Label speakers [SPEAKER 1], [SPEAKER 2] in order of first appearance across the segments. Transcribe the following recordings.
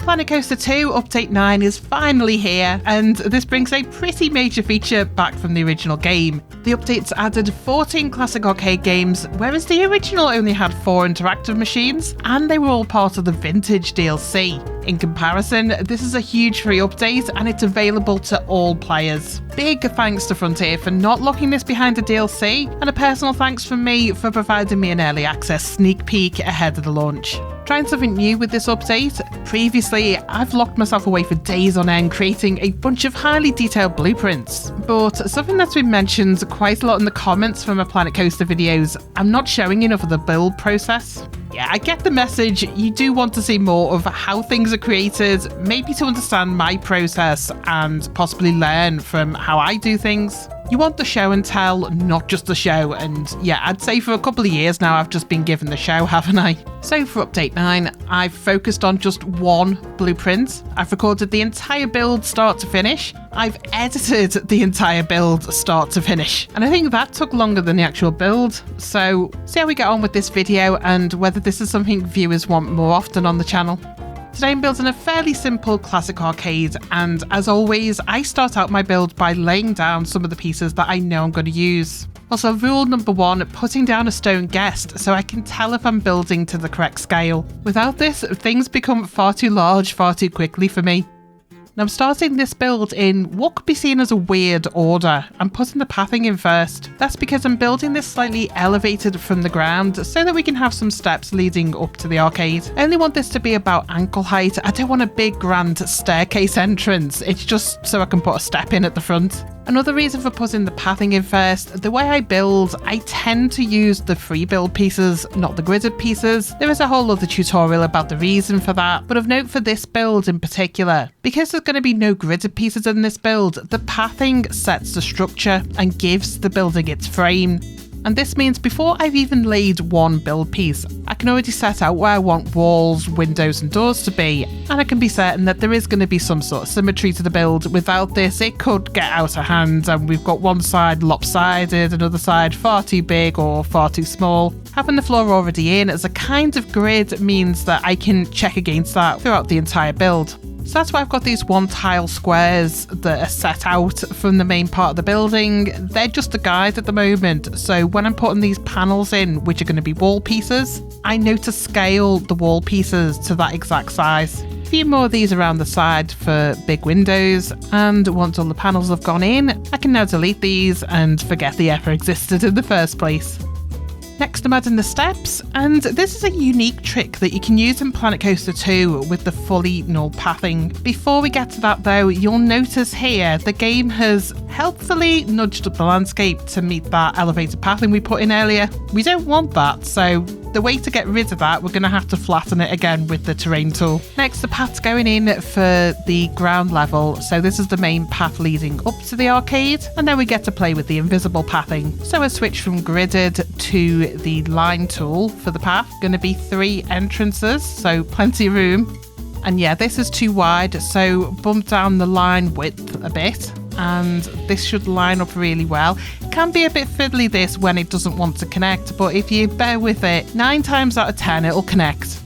[SPEAKER 1] Planet Coaster 2 Update 9 is finally here, and this brings a pretty major feature back from the original game. The updates added 14 classic arcade games, whereas the original only had 4 interactive machines, and they were all part of the Vintage DLC. In comparison, this is a huge free update, and it's available to all players. Big thanks to Frontier for not locking this behind the DLC, and a personal thanks from me for providing me an early access sneak peek ahead of the launch. Trying something new with this update. Previously, I've locked myself away for days on end creating a bunch of highly detailed blueprints, but something that's been mentioned quite a lot in the comments from my Planet Coaster videos, I'm not showing enough of the build process. Yeah, I get the message. You do want to see more of how things are created, maybe to understand my process and possibly learn from how I do things. You want the show and tell, not just the show, and yeah, I'd say for a couple of years now I've just been given the show, haven't I? So for Update 9, I've focused on just one blueprint. I've recorded the entire build start to finish. I've edited the entire build start to finish, and I think that took longer than the actual build. So see how we get on with this video and whether this is something viewers want more often on the channel. Today I'm building a fairly simple classic arcade, and as always I start out my build by laying down some of the pieces that I know I'm going to use. Also, rule number 1, putting down a stone guest so I can tell if I'm building to the correct scale. Without this, things become far too large far too quickly for me. Now I'm starting this build in what could be seen as a weird order. I'm putting the pathing in first. That's because I'm building this slightly elevated from the ground so that we can have some steps leading up to the arcade. I only want this to be about ankle height. I don't want a big grand staircase entrance. It's just so I can put a step in at the front. Another reason for putting the pathing in first, the way I build, I tend to use the free build pieces, not the gridded pieces. There is a whole other tutorial about the reason for that, but of note for this build in particular, because there's going to be no gridded pieces in this build, the pathing sets the structure and gives the building its frame. And this means before I've even laid one build piece, I can already set out where I want walls, windows and doors to be, and I can be certain that there is going to be some sort of symmetry to the build. Without this, it could get out of hand and we've got one side lopsided, another side far too big or far too small. Having the floor already in as a kind of grid means that I can check against that throughout the entire build. So that's why I've got these 1-tile squares that are set out from the main part of the building. They're just a guide at the moment, so when I'm putting these panels in, which are going to be wall pieces, I know to scale the wall pieces to that exact size. A few more of these around the side for big windows, and once all the panels have gone in, I can now delete these and forget they ever existed in the first place. Next I'm adding the steps, and this is a unique trick that you can use in Planet Coaster 2 with the fully null pathing. Before we get to that though, you'll notice here the game has helpfully nudged up the landscape to meet that elevated pathing we put in earlier. We don't want that, so the way to get rid of that, we're going to have to flatten it again with the terrain tool. Next, the path's going in for the ground level, so this is the main path leading up to the arcade, and then we get to play with the invisible pathing. So I switch from gridded to the line tool for the path. Going to be 3 entrances, so plenty of room. And yeah, this is too wide, so bump down the line width a bit, and this should line up really well. It can be a bit fiddly this when it doesn't want to connect, but if you bear with it, 9 times out of 10 it'll connect.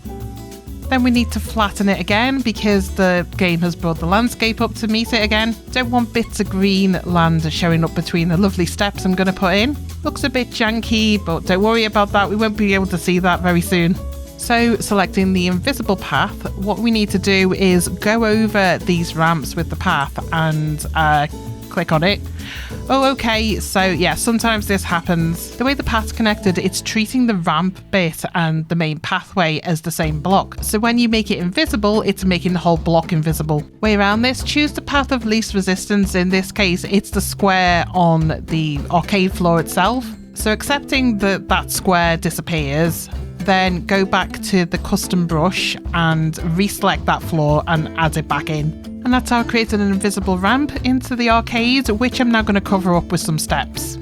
[SPEAKER 1] Then we need to flatten it again because the game has brought the landscape up to meet it again. Don't want bits of green land showing up between the lovely steps I'm going to put in. Looks a bit janky, but don't worry about that, we won't be able to see that very soon. So selecting the invisible path, what we need to do is go over these ramps with the path and click on it. Oh, okay, so yeah, sometimes this happens. The way the path's connected, it's treating the ramp bit and the main pathway as the same block. So when you make it invisible, it's making the whole block invisible. Way around this, choose the path of least resistance. In this case, it's the square on the arcade floor itself. So accepting that that square disappears, then go back to the custom brush and reselect that floor and add it back in. And that's how I created an invisible ramp into the arcade, which I'm now going to cover up with some steps.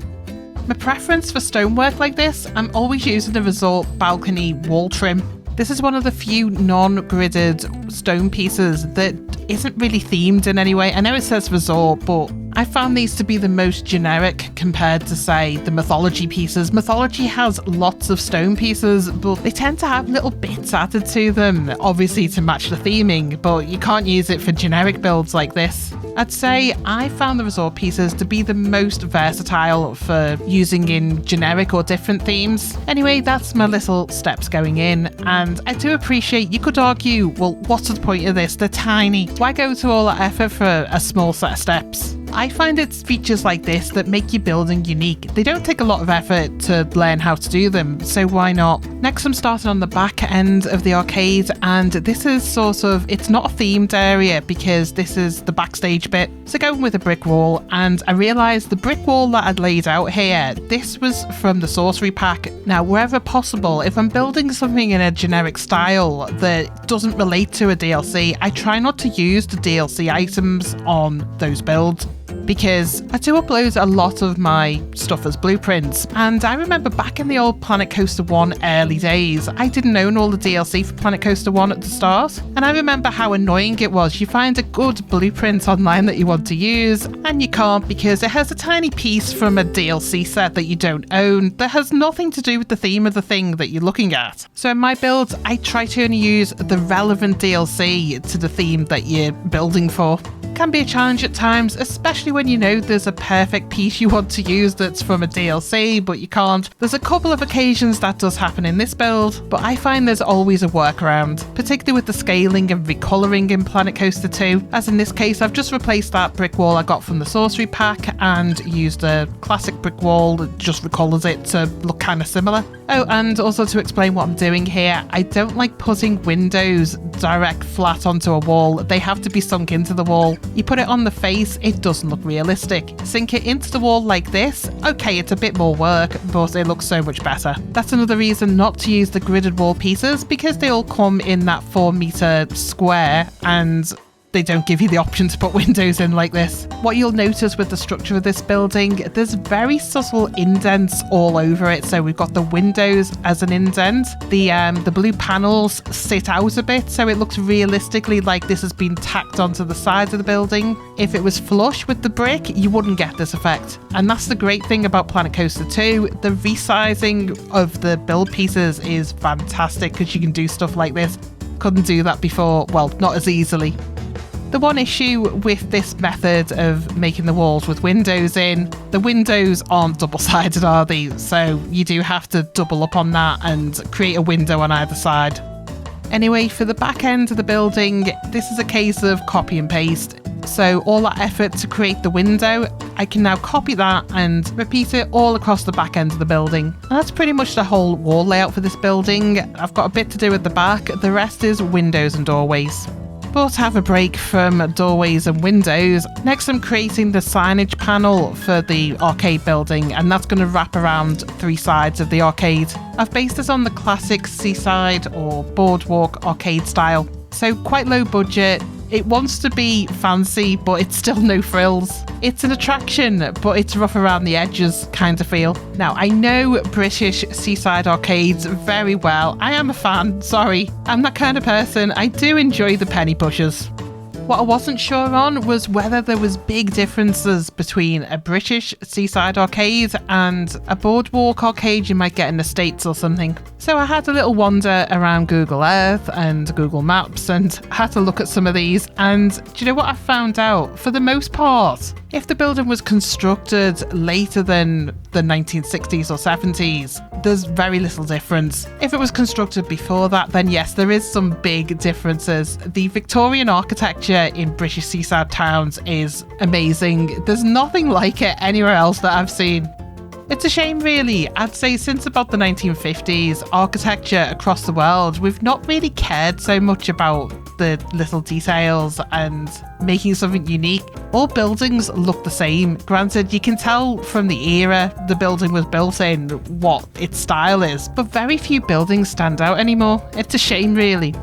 [SPEAKER 1] My preference for stonework like this, I'm always using the resort balcony wall trim. This is one of the few non-gridded stone pieces that isn't really themed in any way. I know it says resort, but I found these to be the most generic compared to, say, the Mythology pieces. Mythology has lots of stone pieces, but they tend to have little bits added to them, obviously to match the theming, but you can't use it for generic builds like this. I'd say I found the resort pieces to be the most versatile for using in generic or different themes. Anyway, that's my little steps going in, and I do appreciate you could argue, well, what's the point of this? They're tiny. Why go to all that effort for a small set of steps? I find it's features like this that make your building unique. They don't take a lot of effort to learn how to do them, so why not? Next, I'm starting on the back end of the arcade, and this is sort of, it's not a themed area because this is the backstage bit. So going with a brick wall, and I realised the brick wall that I'd laid out here, this was from the sorcery pack. Now, wherever possible, if I'm building something in a generic style that doesn't relate to a DLC, I try not to use the DLC items on those builds, because I do upload a lot of my stuff as blueprints, and I remember back in the old Planet Coaster 1 early days, I didn't own all the DLC for Planet Coaster 1 at the start, and I remember how annoying it was. You find a good blueprint online that you want to use, and you can't because it has a tiny piece from a DLC set that you don't own that has nothing to do with the theme of the thing that you're looking at. So in my builds, I try to only use the relevant DLC to the theme that you're building for. Can be a challenge at times, especially when you know there's a perfect piece you want to use that's from a DLC, but you can't. There's a couple of occasions that does happen in this build, but I find there's always a workaround, particularly with the scaling and recoloring in Planet Coaster 2. As in this case, I've just replaced that brick wall I got from the sorcery pack and used a classic brick wall that just recolors it to look kind of similar. Oh, and also to explain what I'm doing here, I don't like putting windows direct flat onto a wall. They have to be sunk into the wall. You put it on the face, it doesn't look realistic. Sink it into the wall like this, okay, it's a bit more work, but it looks so much better. That's another reason not to use the gridded wall pieces, because they all come in that 4-meter square, and they don't give you the option to put windows in like this. What you'll notice with the structure of this building, there's very subtle indents all over it. So we've got the windows as an indent. The blue panels sit out a bit, so it looks realistically like this has been tacked onto the sides of the building. If it was flush with the brick, you wouldn't get this effect. And that's the great thing about Planet Coaster 2. The resizing of the build pieces is fantastic because you can do stuff like this. Couldn't do that before, well, not as easily. The one issue with this method of making the walls with windows in, the windows aren't double-sided, are they? So you do have to double up on that and create a window on either side. Anyway, for the back end of the building, this is a case of copy and paste. So all that effort to create the window, I can now copy that and repeat it all across the back end of the building. And that's pretty much the whole wall layout for this building. I've got a bit to do at the back, the rest is windows and doorways. But have a break from doorways and windows. Next, I'm creating the signage panel for the arcade building, and that's going to wrap around 3 sides of the arcade. I've based this on the classic seaside or boardwalk arcade style, so quite low budget. It wants to be fancy, but it's still no frills. It's an attraction, but it's rough around the edges kind of feel. Now, I know British seaside arcades very well. I am a fan, sorry. I'm that kind of person. I do enjoy the penny pushers. What I wasn't sure on was whether there was big differences between a British seaside arcade and a boardwalk arcade you might get in the States or something. So I had a little wander around Google Earth and Google Maps and had to look at some of these, and do you know what I found out? For the most part, if the building was constructed later than the 1960s or 70s, there's very little difference. If it was constructed before that, then yes, there is some big differences. The Victorian architecture in British seaside towns is amazing. There's nothing like it anywhere else that I've seen. It's a shame, really. I'd say since about the 1950s, architecture across the world, we've not really cared so much about the little details and making something unique. All buildings look the same. Granted, you can tell from the era the building was built in what its style is, but very few buildings stand out anymore. It's a shame, really.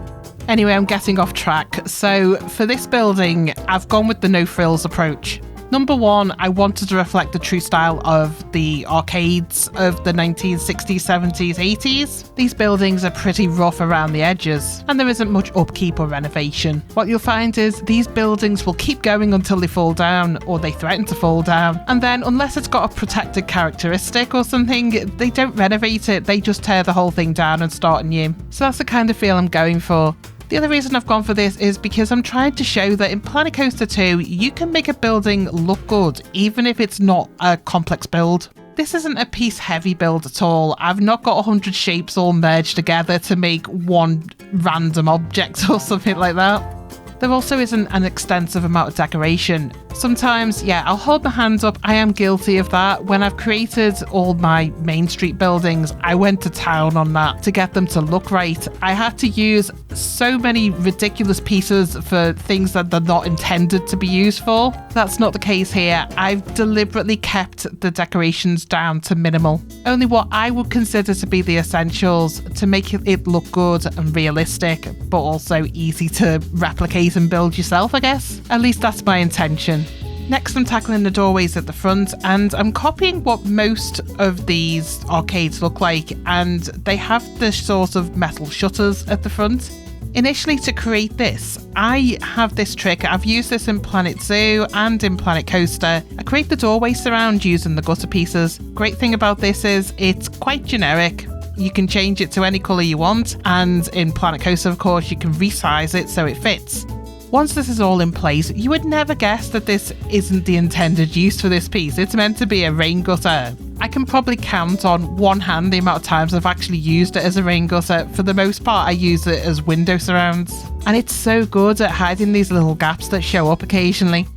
[SPEAKER 1] Anyway, I'm getting off track. So for this building, I've gone with the no frills approach. Number one, I wanted to reflect the true style of the arcades of the 1960s, 70s, 80s. These buildings are pretty rough around the edges, and there isn't much upkeep or renovation. What you'll find is these buildings will keep going until they fall down, or they threaten to fall down, and then unless it's got a protected characteristic or something, they don't renovate it, they just tear the whole thing down and start anew. So that's the kind of feel I'm going for. The other reason I've gone for this is because I'm trying to show that in Planet Coaster 2, you can make a building look good, even if it's not a complex build. This isn't a piece-heavy build at all. I've not got 100 shapes all merged together to make one random object or something like that. There also isn't an extensive amount of decoration. Sometimes, yeah, I'll hold my hands up, I am guilty of that. When I've created all my Main Street buildings, I went to town on that to get them to look right. I had to use so many ridiculous pieces for things that they're not intended to be used for. That's not the case here. I've deliberately kept the decorations down to minimal. Only what I would consider to be the essentials to make it look good and realistic, but also easy to replicate and build yourself, I guess. At least that's my intention. Next, I'm tackling the doorways at the front, and I'm copying what most of these arcades look like, and they have this sort of metal shutters at the front. Initially, to create this, I have this trick. I've used this in Planet Zoo and in Planet Coaster. I create the doorway surround using the gutter pieces. Great thing about this is it's quite generic. You can change it to any colour you want, and in Planet Coaster, of course, you can resize it so it fits. Once this is all in place, you would never guess that this isn't the intended use for this piece. It's meant to be a rain gutter. I can probably count on one hand the amount of times I've actually used it as a rain gutter. For the most part, I use it as window surrounds. And it's so good at hiding these little gaps that show up occasionally.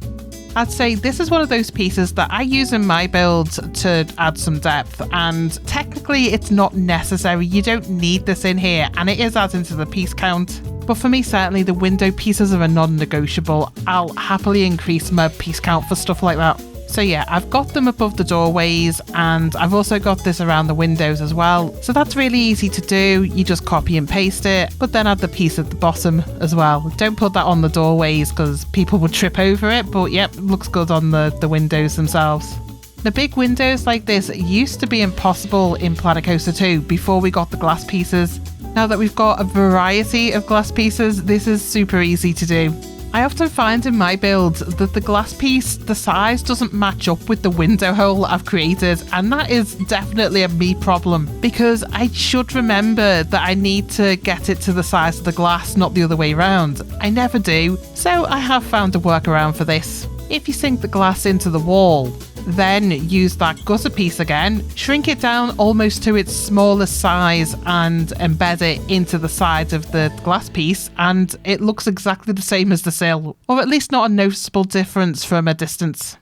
[SPEAKER 1] I'd say this is one of those pieces that I use in my builds to add some depth, and technically it's not necessary. You don't need this in here, and it is adding to the piece count. But for me, certainly the window pieces are a non-negotiable. I'll happily increase my piece count for stuff like that. So yeah, I've got them above the doorways, and I've also got this around the windows as well. So that's really easy to do. You just copy and paste it, but then add the piece at the bottom as well. Don't put that on the doorways because people would trip over it, but yep, it looks good on the windows themselves. The big windows like this used to be impossible in Planet Coaster 2 before we got the glass pieces. Now that we've got a variety of glass pieces, this is super easy to do. I often find in my builds that the glass piece, the size doesn't match up with the window hole I've created, and that is definitely a me problem because I should remember that I need to get it to the size of the glass, not the other way around. I never do, so I have found a workaround for this. If you sink the glass into the wall, then use that gutter piece again, shrink it down almost to its smallest size and embed it into the side of the glass piece, and it looks exactly the same as the sill, or at least not a noticeable difference from a distance.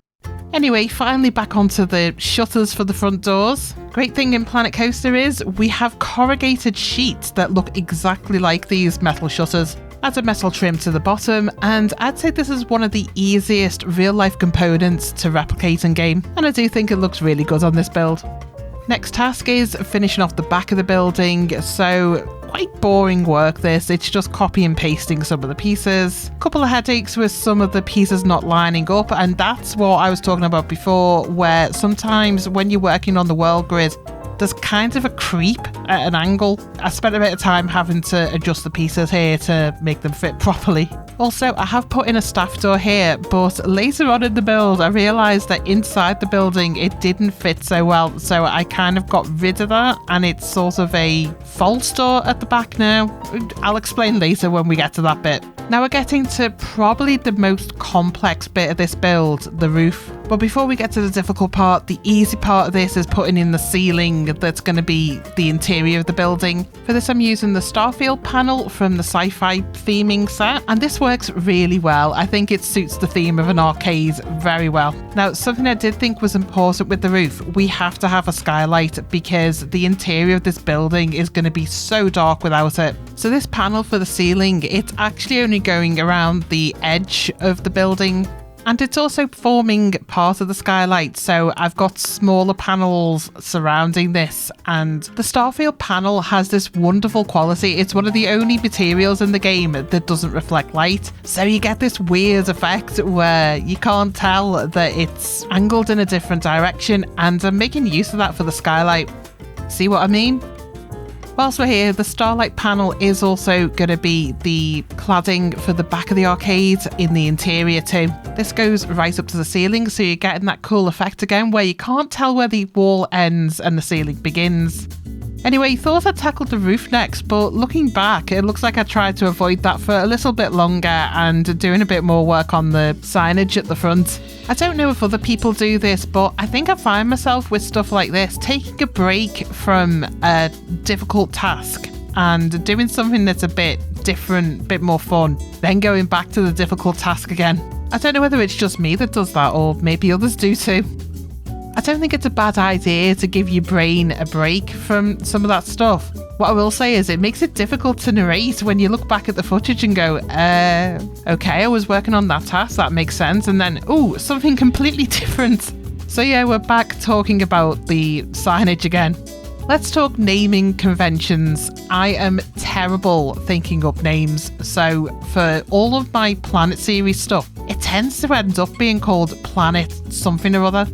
[SPEAKER 1] Anyway, finally back onto the shutters for the front doors. Great thing in Planet Coaster is we have corrugated sheets that look exactly like these metal shutters. Add a metal trim to the bottom, and I'd say this is one of the easiest real-life components to replicate in game, and I do think it looks really good on this build. Next task is finishing off the back of the building, so quite boring work this, it's just copy and pasting some of the pieces. Couple of headaches with some of the pieces not lining up, and that's what I was talking about before, where sometimes when you're working on the world grid, there's kind of a creep at an angle. I spent a bit of time having to adjust the pieces here to make them fit properly. Also, I have put in a staff door here, but later on in the build, I realised that inside the building, it didn't fit so well. So I kind of got rid of that, and it's sort of a false door at the back now. I'll explain later when we get to that bit. Now we're getting to probably the most complex bit of this build, the roof. But before we get to the difficult part, the easy part of this is putting in the ceiling that's going to be the interior of the building. For this, I'm using the Starfield panel from the sci-fi theming set, and this works really well. I think it suits the theme of an arcade very well. Now, something I did think was important with the roof, we have to have a skylight because the interior of this building is going to be so dark without it. So this panel for the ceiling, it's actually only going around the edge of the building. And it's also forming part of the skylight, so I've got smaller panels surrounding this, and the Starfield panel has this wonderful quality. It's one of the only materials in the game that doesn't reflect light, so you get this weird effect where you can't tell that it's angled in a different direction, and I'm making use of that for the skylight. See what I mean? Whilst we're here, the Starlight panel is also going to be the cladding for the back of the arcade in the interior too. This goes right up to the ceiling, so you're getting that cool effect again where you can't tell where the wall ends and the ceiling begins. Anyway, thought I'd tackled the roof next, but looking back, it looks like I tried to avoid that for a little bit longer and doing a bit more work on the signage at the front. I don't know if other people do this, but I think I find myself with stuff like this, taking a break from a difficult task and doing something that's a bit different, a bit more fun, then going back to the difficult task again. I don't know whether it's just me that does that or maybe others do too. I don't think it's a bad idea to give your brain a break from some of that stuff. What I will say is it makes it difficult to narrate when you look back at the footage and go, okay, I was working on that task, that makes sense, and then, ooh, something completely different. So yeah, we're back talking about the signage again. Let's talk naming conventions. I am terrible thinking up names, so for all of my Planet series stuff, it tends to end up being called Planet something or other.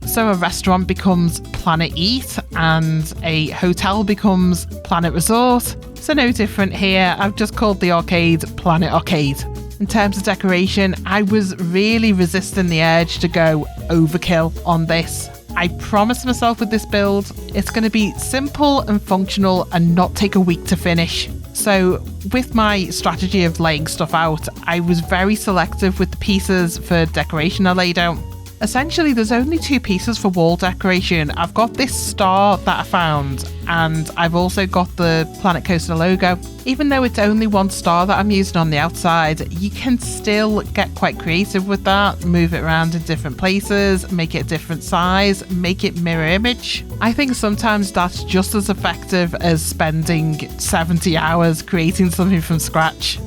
[SPEAKER 1] So a restaurant becomes Planet Eat and a hotel becomes Planet Resort. So no different here, I've just called the arcade Planet Arcade. In terms of decoration, I was really resisting the urge to go overkill on this. I promised myself with this build, it's going to be simple and functional and not take a week to finish. So with my strategy of laying stuff out, I was very selective with the pieces for decoration I laid out. Essentially, there's only 2 pieces for wall decoration. I've got this star that I found, and I've also got the Planet Coaster logo. Even though it's only 1 star that I'm using on the outside, you can still get quite creative with that, move it around in different places, make it a different size, make it mirror image. I think sometimes that's just as effective as spending 70 hours creating something from scratch.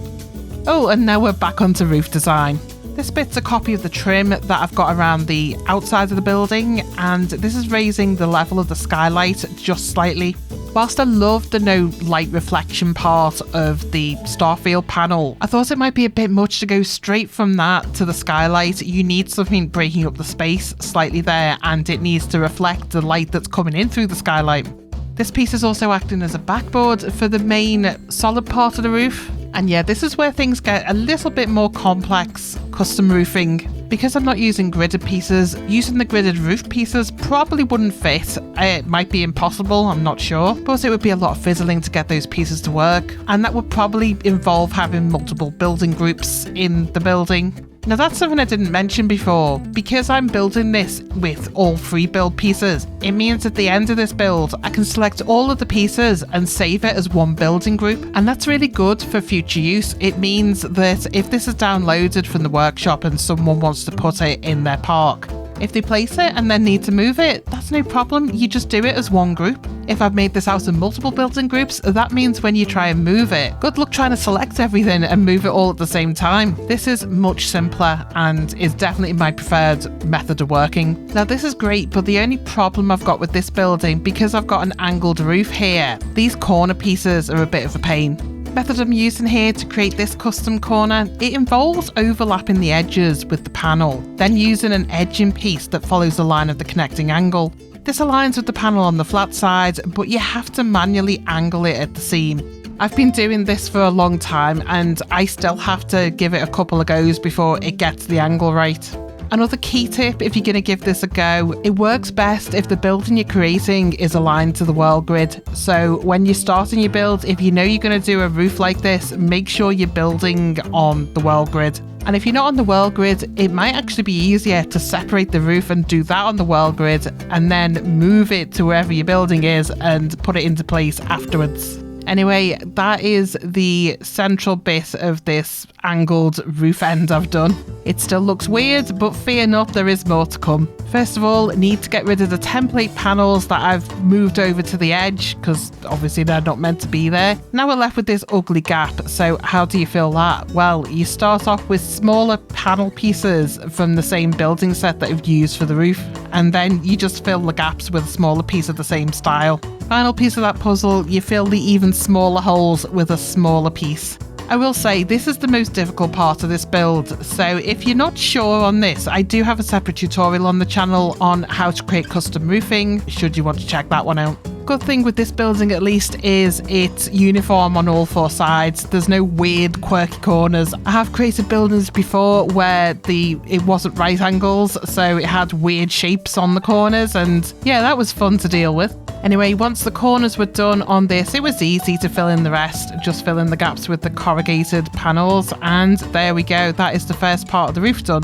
[SPEAKER 1] Oh, and now we're back onto roof design. This bit's a copy of the trim that I've got around the outside of the building, and this is raising the level of the skylight just slightly. Whilst I love the no light reflection part of the Starfield panel, I thought it might be a bit much to go straight from that to the skylight. You need something breaking up the space slightly there, and it needs to reflect the light that's coming in through the skylight. This piece is also acting as a backboard for the main solid part of the roof. And yeah, this is where things get a little bit more complex, custom roofing. Because I'm not using gridded pieces, using the gridded roof pieces probably wouldn't fit. It might be impossible, I'm not sure. But it would be a lot of fizzling to get those pieces to work. And that would probably involve having multiple building groups in the building. Now that's something I didn't mention before. Because I'm building this with all 3 build pieces, it means at the end of this build, I can select all of the pieces and save it as 1 building group. And that's really good for future use. It means that if this is downloaded from the workshop and someone wants to put it in their park, if they place it and then need to move it, that's no problem. You just do it as 1 group. If I've made this out in multiple building groups, that means when you try and move it, good luck trying to select everything and move it all at the same time. This is much simpler and is definitely my preferred method of working. Now this is great, but the only problem I've got with this building, because I've got an angled roof here, these corner pieces are a bit of a pain. Method I'm using here to create this custom corner, it involves overlapping the edges with the panel, then using an edging piece that follows the line of the connecting angle. This aligns with the panel on the flat side, but you have to manually angle it at the seam. I've been doing this for a long time and I still have to give it a couple of goes before it gets the angle right. Another key tip if you're going to give this a go, it works best if the building you're creating is aligned to the world grid. So when you're starting your build, if you know you're going to do a roof like this, make sure you're building on the world grid. And if you're not on the world grid, it might actually be easier to separate the roof and do that on the world grid and then move it to wherever your building is and put it into place afterwards. Anyway, that is the central bit of this angled roof end I've done. It still looks weird, but fear not, there is more to come. First of all, need to get rid of the template panels that I've moved over to the edge, because obviously they're not meant to be there. Now we're left with this ugly gap, so how do you fill that? Well, you start off with smaller panel pieces from the same building set that you've used for the roof, and then you just fill the gaps with a smaller piece of the same style. Final piece of that puzzle, you fill the even smaller holes with a smaller piece. I will say this is the most difficult part of this build, so if you're not sure on this, I do have a separate tutorial on the channel on how to create custom roofing, should you want to check that one out. Good thing with this building at least is it's uniform on all 4 sides. There's no weird quirky corners. I have created buildings before where it wasn't right angles, so it had weird shapes on the corners, and yeah, that was fun to deal with. Anyway, once the corners were done on this, it was easy to fill in the rest, just fill in the gaps with the corrugated panels, and there we go, that is the first part of the roof done.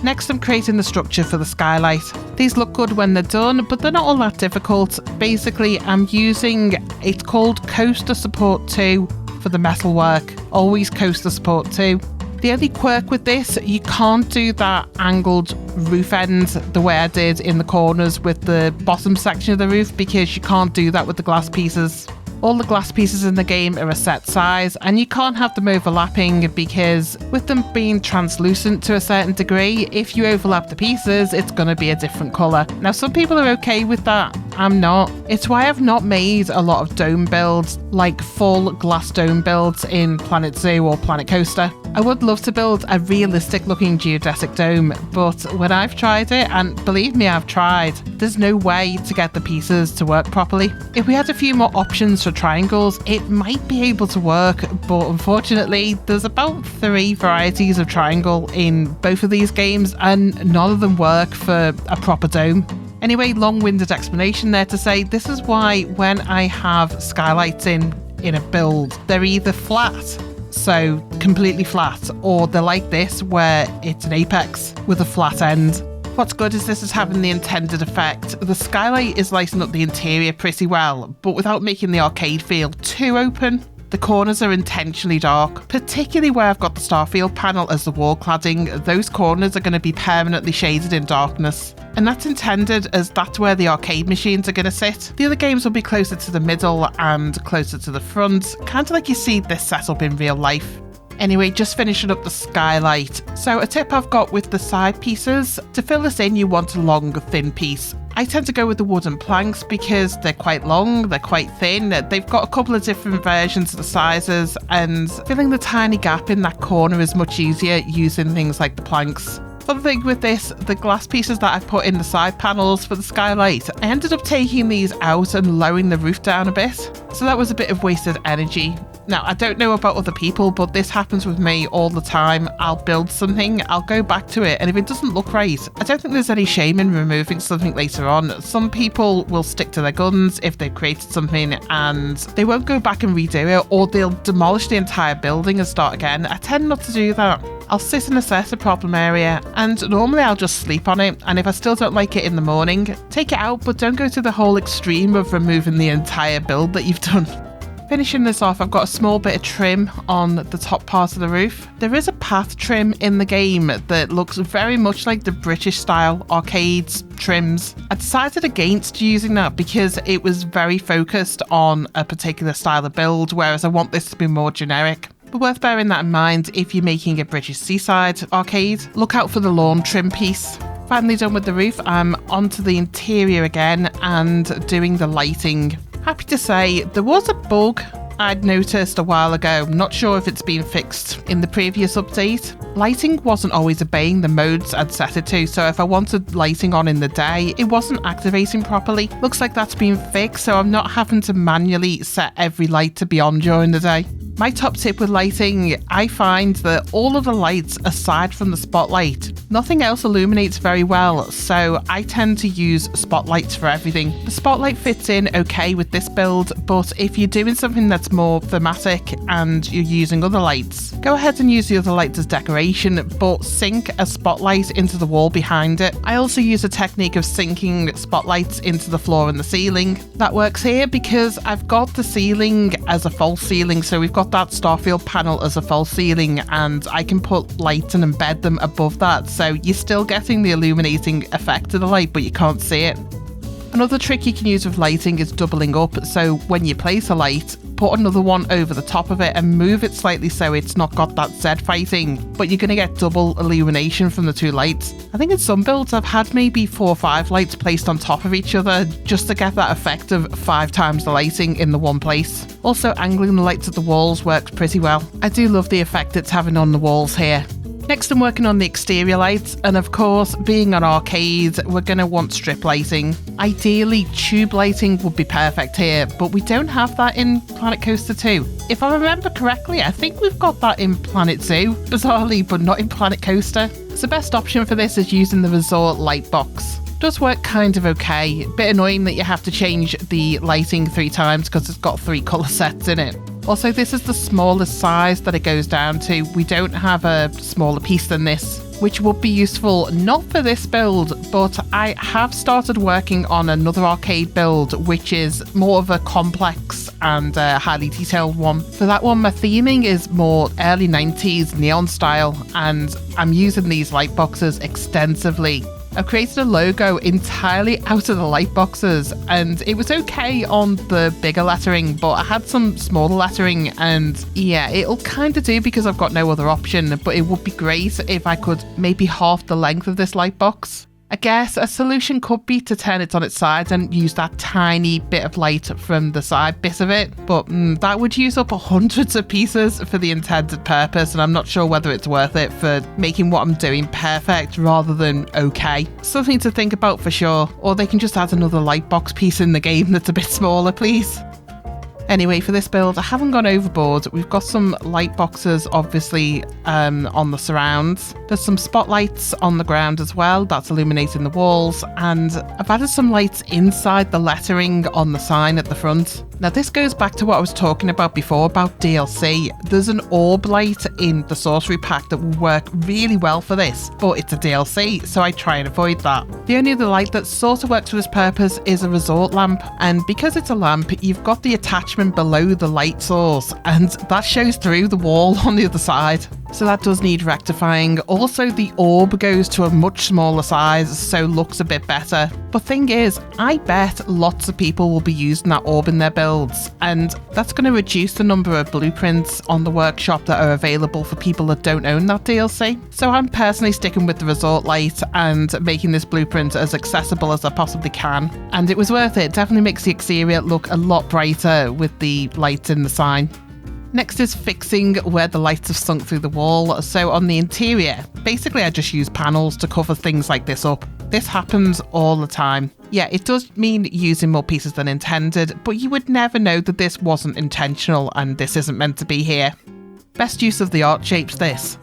[SPEAKER 1] Next, I'm creating the structure for the skylight. These look good when they're done, but they're not all that difficult. Basically, I'm using, it's called Coaster Support 2 for the metalwork. Always Coaster Support 2. The only quirk with this, you can't do that angled roof end the way I did in the corners with the bottom section of the roof, because you can't do that with the glass pieces. All the glass pieces in the game are a set size, and you can't have them overlapping because with them being translucent to a certain degree, if you overlap the pieces, it's going to be a different colour. Now, some people are okay with that. I'm not. It's why I've not made a lot of dome builds, like full glass dome builds in Planet Zoo or Planet Coaster. I would love to build a realistic looking geodesic dome, but when I've tried it, and believe me, I've tried, there's no way to get the pieces to work properly. If we had a few more options for triangles, it might be able to work, but unfortunately, there's about 3 varieties of triangle in both of these games, and none of them work for a proper dome. Anyway, long-winded explanation there to say this is why when I have skylights in a build, they're either flat, so completely flat, or they're like this where it's an apex with a flat end. What's good is this is having the intended effect. The skylight is lighting up the interior pretty well, but without making the arcade feel too open. The corners are intentionally dark, particularly where I've got the Starfield panel as the wall cladding. Those corners are going to be permanently shaded in darkness. And that's intended as that's where the arcade machines are going to sit. The other games will be closer to the middle and closer to the front, kind of like you see this setup in real life. Anyway, just finishing up the skylight. So a tip I've got with the side pieces, to fill this in you want a long, thin piece. I tend to go with the wooden planks because they're quite long, they're quite thin, they've got a couple of different versions of the sizes, and filling the tiny gap in that corner is much easier using things like the planks. Fun thing with this, the glass pieces that I put in the side panels for the skylight, I ended up taking these out and lowering the roof down a bit, so that was a bit of wasted energy. Now, I don't know about other people, but this happens with me all the time. I'll build something, I'll go back to it, and if it doesn't look right, I don't think there's any shame in removing something later on. Some people will stick to their guns if they've created something and they won't go back and redo it, or they'll demolish the entire building and start again. I tend not to do that. I'll sit and assess a problem area, and normally I'll just sleep on it, and if I still don't like it in the morning, take it out, but don't go to the whole extreme of removing the entire build that you've done. Finishing this off, I've got a small bit of trim on the top part of the roof. There is a path trim in the game that looks very much like the British style arcades trims. I decided against using that because it was very focused on a particular style of build, whereas I want this to be more generic. But worth bearing that in mind if you're making a British seaside arcade. Look out for the lawn trim piece. Finally done with the roof, I'm onto the interior again and doing the lighting. Happy to say there was a bug I'd noticed a while ago. I'm not sure if it's been fixed in the previous update. Lighting wasn't always obeying the modes I'd set it to, so if I wanted lighting on in the day, it wasn't activating properly. Looks like that's been fixed, so I'm not having to manually set every light to be on during the day. My top tip with lighting, I find that all of the lights aside from the spotlight, nothing else illuminates very well, so I tend to use spotlights for everything. The spotlight fits in okay with this build, but if you're doing something that's more thematic and you're using other lights, go ahead and use the other lights as decoration, but sink a spotlight into the wall behind it. I also use a technique of sinking spotlights into the floor and the ceiling. That works here because I've got the ceiling as a false ceiling, so we've got that Starfield panel as a false ceiling, and I can put lights and embed them above that, so you're still getting the illuminating effect of the light, but you can't see it. Another trick you can use with lighting is doubling up, so when you place a light, put another one over the top of it and move it slightly so it's not got that Z fighting, but you're going to get double illumination from the two lights. I think in some builds I've had maybe 4 or 5 lights placed on top of each other just to get that effect of 5 times the lighting in the one place. Also, angling the lights at the walls works pretty well. I do love the effect it's having on the walls here. Next, I'm working on the exterior lights, and of course, being an arcade, we're going to want strip lighting. Ideally, tube lighting would be perfect here, but we don't have that in Planet Coaster 2. If I remember correctly, I think we've got that in Planet Zoo, bizarrely, but not in Planet Coaster. So the best option for this is using the resort light box. Does work kind of okay. Bit annoying that you have to change the lighting 3 times because it's got 3 colour sets in it. Also, this is the smallest size that it goes down to. We don't have a smaller piece than this, which would be useful not for this build, but I have started working on another arcade build, which is more of a complex and highly detailed one. For that one, my theming is more early 90s neon style, and I'm using these light boxes extensively. I've created a logo entirely out of the light boxes, and it was okay on the bigger lettering, but I had some smaller lettering, and yeah, it'll kind of do because I've got no other option, but it would be great if I could maybe half the length of this light box. I guess a solution could be to turn it on its side and use that tiny bit of light from the side bit of it, but that would use up hundreds of pieces for the intended purpose, and I'm not sure whether it's worth it for making what I'm doing perfect rather than okay. Something to think about for sure, or they can just add another light box piece in the game that's a bit smaller, please. Anyway, for this build, I haven't gone overboard. We've got some light boxes, obviously, on the surrounds. There's some spotlights on the ground as well. That's illuminating the walls. And I've added some lights inside the lettering on the sign at the front. Now, this goes back to what I was talking about before about DLC. There's an orb light in the sorcery pack that will work really well for this, but it's a DLC, so I try and avoid that. The only other light that sort of works for this purpose is a resort lamp, and because it's a lamp, you've got the attachment below the light source, and that shows through the wall on the other side. So that does need rectifying. Also, the orb goes to a much smaller size, so looks a bit better. But thing is, I bet lots of people will be using that orb in their builds, and that's going to reduce the number of blueprints on the workshop that are available for people that don't own that DLC. So I'm personally sticking with the resort light and making this blueprint as accessible as I possibly can. And it was worth it. Definitely makes the exterior look a lot brighter with the lights in the sign. Next is fixing where the lights have sunk through the wall. So on the interior, basically I just use panels to cover things like this up. This happens all the time. Yeah, it does mean using more pieces than intended, but you would never know that this wasn't intentional and this isn't meant to be here. Best use of the art shapes this.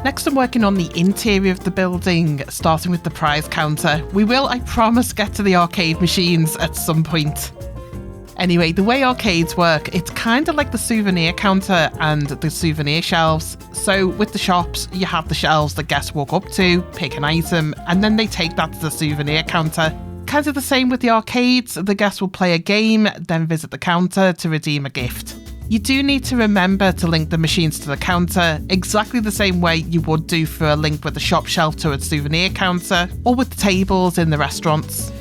[SPEAKER 1] Next, I'm working on the interior of the building, starting with the prize counter. We will, I promise, get to the arcade machines at some point. Anyway, the way arcades work, it's kind of like the souvenir counter and the souvenir shelves. So with the shops, you have the shelves that guests walk up to, pick an item, and then they take that to the souvenir counter. Kind of the same with the arcades, the guests will play a game, then visit the counter to redeem a gift. You do need to remember to link the machines to the counter, exactly the same way you would do for a link with the shop shelf to a souvenir counter, or with the tables in the restaurants.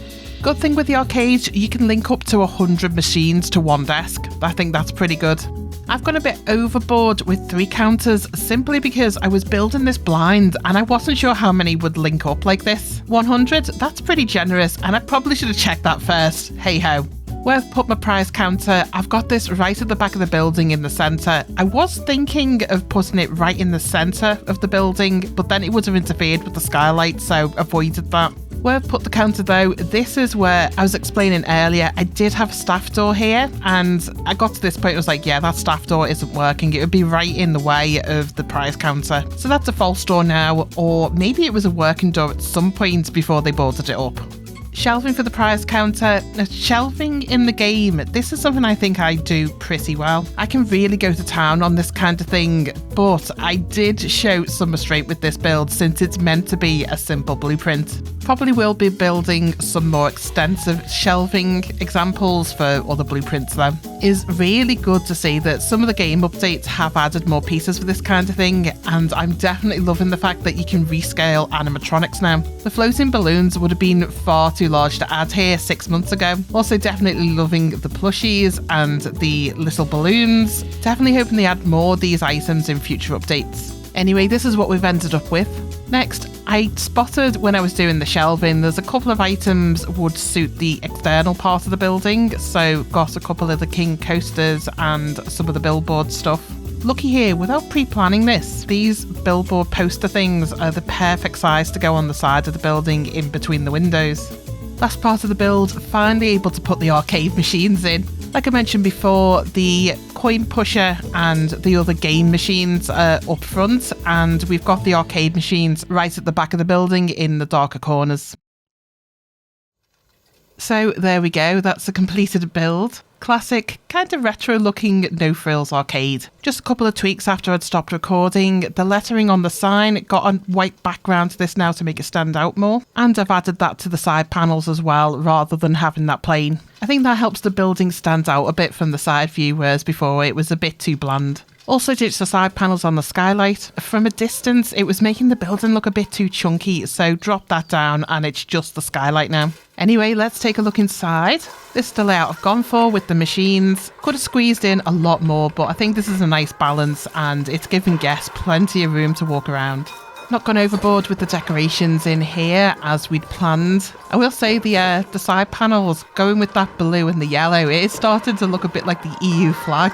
[SPEAKER 1] Good thing with the arcades, you can link up to 100 machines to one desk. I think that's pretty good. I've gone a bit overboard with 3 counters simply because I was building this blind and I wasn't sure how many would link up like this. 100? That's pretty generous, and I probably should have checked that first. Hey ho. Where I've put my prize counter, I've got this right at the back of the building in the centre. I was thinking of putting it right in the centre of the building, but then it would have interfered with the skylight, so avoided that. Where I've put the counter though, this is where I was explaining earlier, I did have a staff door here, and I got to this point, I was like, yeah, that staff door isn't working. It would be right in the way of the prize counter. So that's a false door now, or maybe it was a working door at some point before they boarded it up. Shelving for the prize counter. Now, shelving in the game, this is something I think I do pretty well. I can really go to town on this kind of thing, but I did show some restraint with this build since it's meant to be a simple blueprint. Probably will be building some more extensive shelving examples for other blueprints though. It's really good to see that some of the game updates have added more pieces for this kind of thing, and I'm definitely loving the fact that you can rescale animatronics now. The floating balloons would have been far too large to add here 6 months ago. Also definitely loving the plushies and the little balloons. Definitely hoping they add more of these items in future updates. Anyway, this is what we've ended up with. Next, I spotted when I was doing the shelving, there's a couple of items would suit the external part of the building, so got a couple of the king coasters and some of the billboard stuff. Looky here, without pre-planning this, these billboard poster things are the perfect size to go on the side of the building in between the windows. Last part of the build, finally able to put the arcade machines in. Like I mentioned before, the coin pusher and the other game machines are up front, and we've got the arcade machines right at the back of the building in the darker corners. So there we go, that's a completed build. Classic, kind of retro looking no frills arcade. Just a couple of tweaks after I'd stopped recording. The lettering on the sign got a white background to this now to make it stand out more. And I've added that to the side panels as well, rather than having that plain. I think that helps the building stand out a bit from the side view, whereas before it was a bit too bland. Also ditched the side panels on the skylight. From a distance, it was making the building look a bit too chunky, so dropped that down and it's just the skylight now. Anyway, let's take a look inside. This is the layout I've gone for with the machines. Could have squeezed in a lot more, but I think this is a nice balance and it's giving guests plenty of room to walk around. Not gone overboard with the decorations in here as we'd planned. I will say the side panels, going with that blue and the yellow, it is starting to look a bit like the EU flag.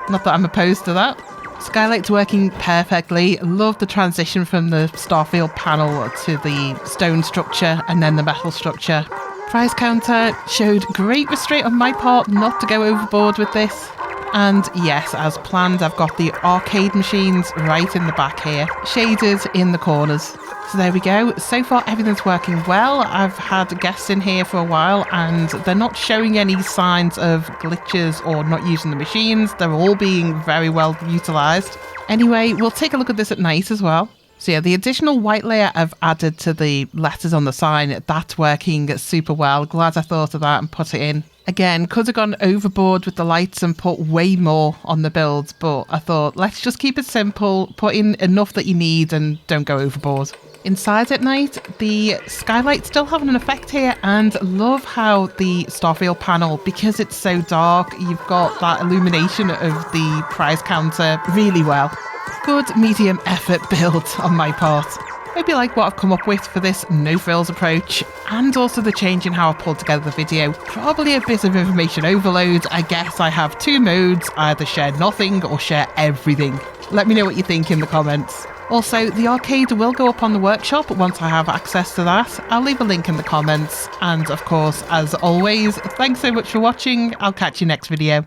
[SPEAKER 1] Not that I'm opposed to that. Skylight's working perfectly. Love the transition from the Starfield panel to the stone structure and then the metal structure. Prize counter showed great restraint on my part not to go overboard with this. And yes, as planned, I've got the arcade machines right in the back here, shaded in the corners. So there we go. So far, everything's working well. I've had guests in here for a while and they're not showing any signs of glitches or not using the machines. They're all being very well utilised. Anyway, we'll take a look at this at night as well. So yeah, the additional white layer I've added to the letters on the sign, that's working super well. Glad I thought of that and put it in. Again, could have gone overboard with the lights and put way more on the build, but I thought, let's just keep it simple, put in enough that you need and don't go overboard. Inside at night, the skylight's still having an effect here, and love how the Starfield panel, because it's so dark, you've got that illumination of the prize counter really well. Good medium effort build on my part. Hope you like what I've come up with for this no frills approach, and also the change in how I pulled together the video. Probably a bit of information overload. I guess I have two modes, either share nothing or share everything. Let me know what you think in the comments. Also, the arcade will go up on the workshop once I have access to that. I'll leave a link in the comments. And of course, as always, thanks so much for watching. I'll catch you next video.